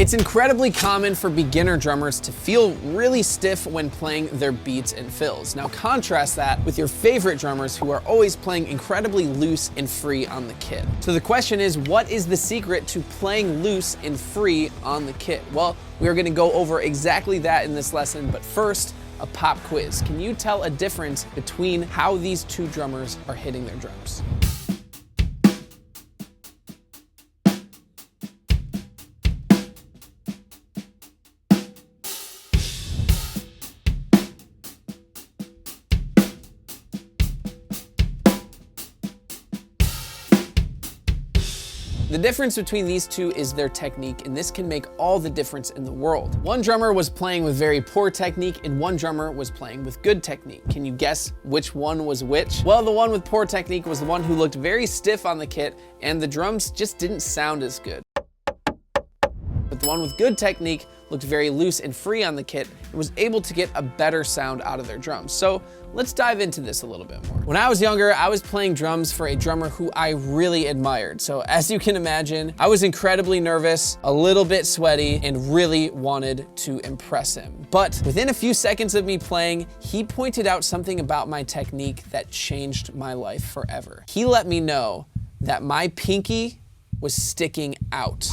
It's incredibly common for beginner drummers to feel really stiff when playing their beats and fills. Now contrast that with your favorite drummers who are always playing incredibly loose and free on the kit. So the question is, what is the secret to playing loose and free on the kit? Well, we are gonna go over exactly that in this lesson, but first, a pop quiz. Can you tell a difference between how these two drummers are hitting their drums? The difference between these two is their technique, and this can make all the difference in the world. One drummer was playing with very poor technique, and one drummer was playing with good technique. Can you guess which one was which? Well, the one with poor technique was the one who looked very stiff on the kit, and the drums just didn't sound as good. But the one with good technique looked very loose and free on the kit and was able to get a better sound out of their drums. So let's dive into this a little bit more. When I was younger, I was playing drums for a drummer who I really admired. So as you can imagine, I was incredibly nervous, a little bit sweaty, and really wanted to impress him. But within a few seconds of me playing, he pointed out something about my technique that changed my life forever. He let me know that my pinky was sticking out.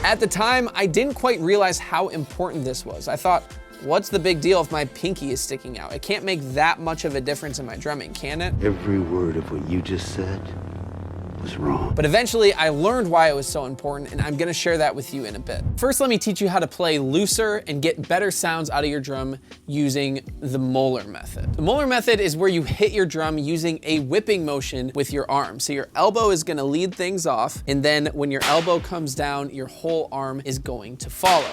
At the time, I didn't quite realize how important this was. I thought, what's the big deal if my pinky is sticking out? It can't make that much of a difference in my drumming, can it? Every word of what you just said was wrong. But eventually, I learned why it was so important, and I'm gonna share that with you in a bit. First, let me teach you how to play looser and get better sounds out of your drum using the Moeller method. The Moeller method is where you hit your drum using a whipping motion with your arm. So your elbow is gonna lead things off, and then when your elbow comes down, your whole arm is going to follow.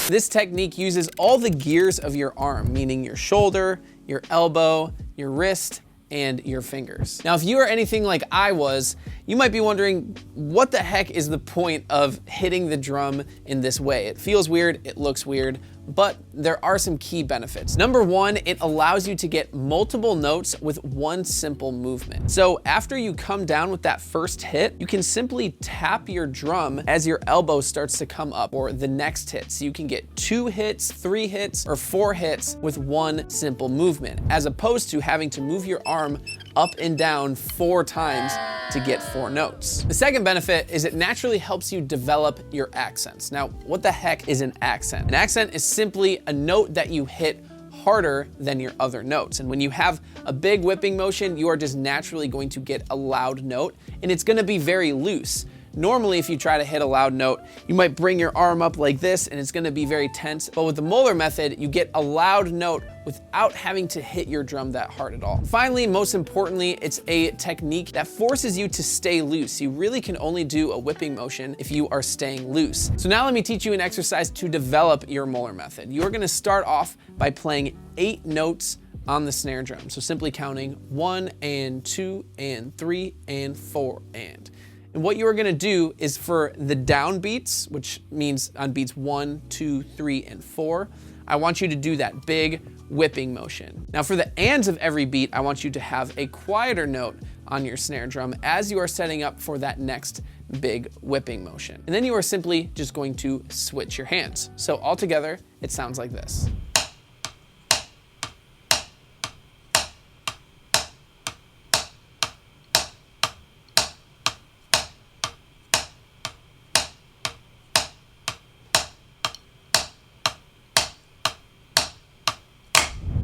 This technique uses all the gears of your arm, meaning your shoulder, your elbow, your wrist, and your fingers. Now, if you are anything like I was, you might be wondering, what the heck is the point of hitting the drum in this way? It feels weird, it looks weird, but there are some key benefits. Number one, it allows you to get multiple notes with one simple movement. So after you come down with that first hit, you can simply tap your drum as your elbow starts to come up, or the next hit. So you can get 2 hits, 3 hits, or 4 hits with one simple movement, as opposed to having to move your arm up and down 4 times to get 4 notes. The second benefit is it naturally helps you develop your accents. Now, what the heck is an accent? An accent is simply a note that you hit harder than your other notes. And when you have a big whipping motion, you are just naturally going to get a loud note, and it's gonna be very loose. Normally, if you try to hit a loud note, you might bring your arm up like this and it's gonna be very tense. But with the Moeller method, you get a loud note without having to hit your drum that hard at all. Finally, most importantly, it's a technique that forces you to stay loose. You really can only do a whipping motion if you are staying loose. So now let me teach you an exercise to develop your Moeller method. You're gonna start off by playing 8 notes on the snare drum. So simply counting 1 and 2 and 3 and 4 and. And what you are gonna do is for the down beats, which means on beats 1, 2, 3, and 4, I want you to do that big whipping motion. Now for the ands of every beat, I want you to have a quieter note on your snare drum as you are setting up for that next big whipping motion. And then you are simply just going to switch your hands. So altogether, it sounds like this.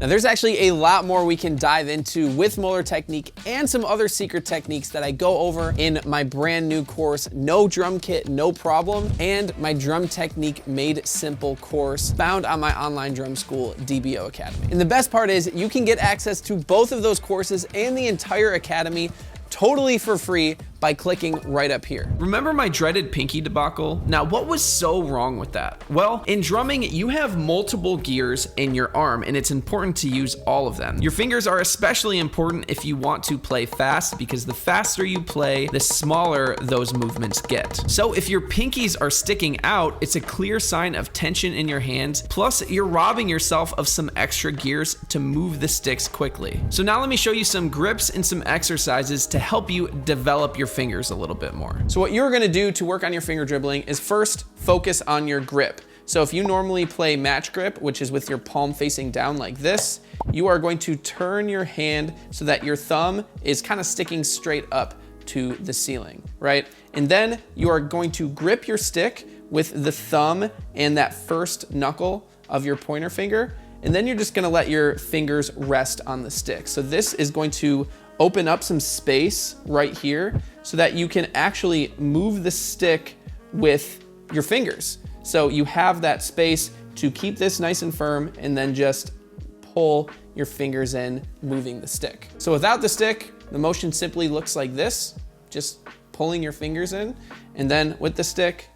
Now there's actually a lot more we can dive into with Moeller technique and some other secret techniques that I go over in my brand new course, No Drum Kit, No Problem, and my Drum Technique Made Simple course found on my online drum school, DBO Academy. And the best part is you can get access to both of those courses and the entire academy totally for free by clicking right up here. Remember my dreaded pinky debacle? Now, what was so wrong with that? Well, in drumming, you have multiple gears in your arm, and it's important to use all of them. Your fingers are especially important if you want to play fast, because the faster you play, the smaller those movements get. So if your pinkies are sticking out, it's a clear sign of tension in your hands, plus you're robbing yourself of some extra gears to move the sticks quickly. So now let me show you some grips and some exercises to help you develop your fingers a little bit more. So what you're gonna do to work on your finger dribbling is first focus on your grip. So if you normally play match grip, which is with your palm facing down like this, you are going to turn your hand so that your thumb is kind of sticking straight up to the ceiling, right? And then you are going to grip your stick with the thumb and that first knuckle of your pointer finger, and then you're just gonna let your fingers rest on the stick. So this is going to open up some space right here so that you can actually move the stick with your fingers. So you have that space to keep this nice and firm and then just pull your fingers in, moving the stick. So without the stick, the motion simply looks like this, just pulling your fingers in. And then with the stick,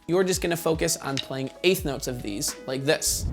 you're just gonna focus on playing eighth notes of these like this.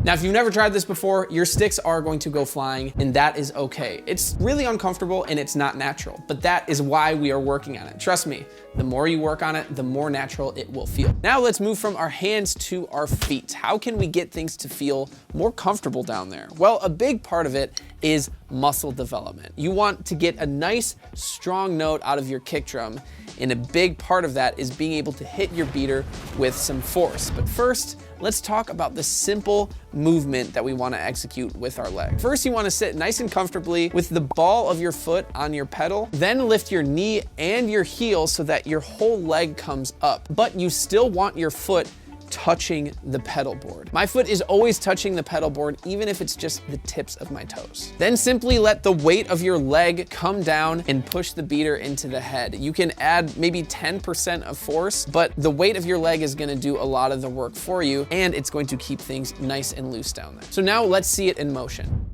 Now, if you've never tried this before, your sticks are going to go flying, and that is okay. It's really uncomfortable and it's not natural, but that is why we are working on it. Trust me, the more you work on it, the more natural it will feel. Now let's move from our hands to our feet. How can we get things to feel more comfortable down there? Well, a big part of it is muscle development. You want to get a nice, strong note out of your kick drum, and a big part of that is being able to hit your beater with some force. But first, let's talk about the simple movement that we want to execute with our leg. First, you want to sit nice and comfortably with the ball of your foot on your pedal, then lift your knee and your heel so that your whole leg comes up, but you still want your foot touching the pedal board. My foot is always touching the pedal board, even if it's just the tips of my toes. Then simply let the weight of your leg come down and push the beater into the head. You can add maybe 10% of force, but the weight of your leg is gonna do a lot of the work for you, and it's going to keep things nice and loose down there. So now let's see it in motion.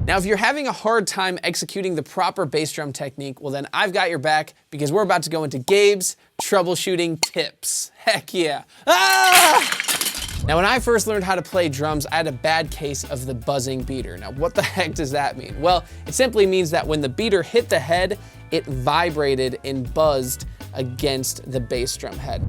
Now, if you're having a hard time executing the proper bass drum technique, well then I've got your back, because we're about to go into Gabe's troubleshooting tips. Heck yeah. Ah! Now, when I first learned how to play drums, I had a bad case of the buzzing beater. Now, what the heck does that mean? Well, it simply means that when the beater hit the head, it vibrated and buzzed against the bass drum head.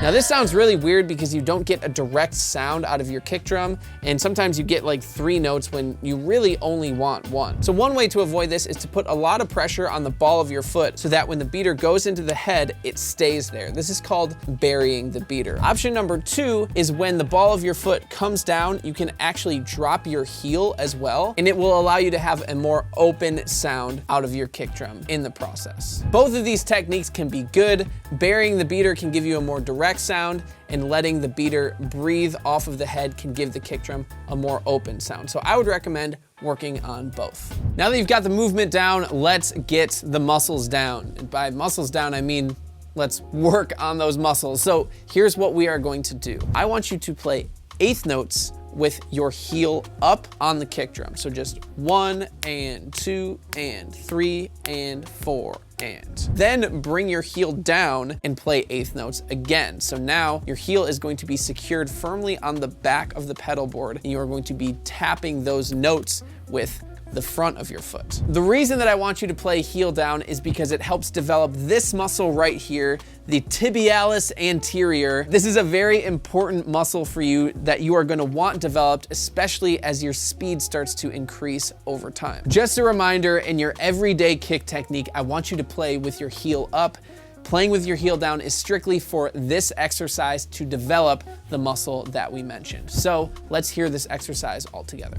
Now this sounds really weird because you don't get a direct sound out of your kick drum, and sometimes you get like 3 notes when you really only want 1. So one way to avoid this is to put a lot of pressure on the ball of your foot so that when the beater goes into the head, it stays there. This is called burying the beater. Option number 2 is when the ball of your foot comes down, you can actually drop your heel as well, and it will allow you to have a more open sound out of your kick drum in the process. Both of these techniques can be good. Burying the beater can give you a more direct sound, and letting the beater breathe off of the head can give the kick drum a more open sound. So I would recommend working on both. Now that you've got the movement down, let's get the muscles down. And by muscles down, I mean, let's work on those muscles. So here's what we are going to do. I want you to play eighth notes with your heel up on the kick drum. So just 1 and 2 and 3 and 4 and. Then bring your heel down and play eighth notes again. So now your heel is going to be secured firmly on the back of the pedal board, and you are going to be tapping those notes with the front of your foot. The reason that I want you to play heel down is because it helps develop this muscle right here, the tibialis anterior. This is a very important muscle for you that you are gonna want developed, especially as your speed starts to increase over time. Just a reminder, in your everyday kick technique, I want you to play with your heel up. Playing with your heel down is strictly for this exercise to develop the muscle that we mentioned. So let's hear this exercise all together.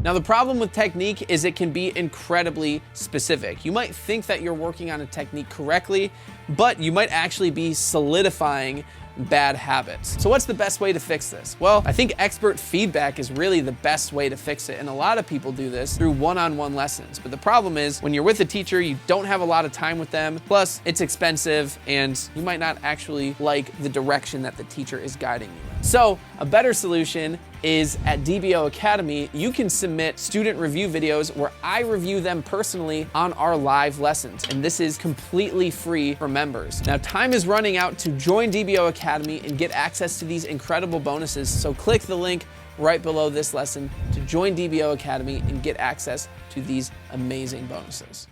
Now, the problem with technique is it can be incredibly specific. You might think that you're working on a technique correctly, but you might actually be solidifying bad habits. So what's the best way to fix this? Well, I think expert feedback is really the best way to fix it, and a lot of people do this through one-on-one lessons. But the problem is, when you're with a teacher, you don't have a lot of time with them, plus it's expensive, and you might not actually like the direction that the teacher is guiding you in. So a better solution is at DBO Academy, you can submit student review videos where I review them personally on our live lessons. And this is completely free for members. Now, time is running out to join DBO Academy and get access to these incredible bonuses. So click the link right below this lesson to join DBO Academy and get access to these amazing bonuses.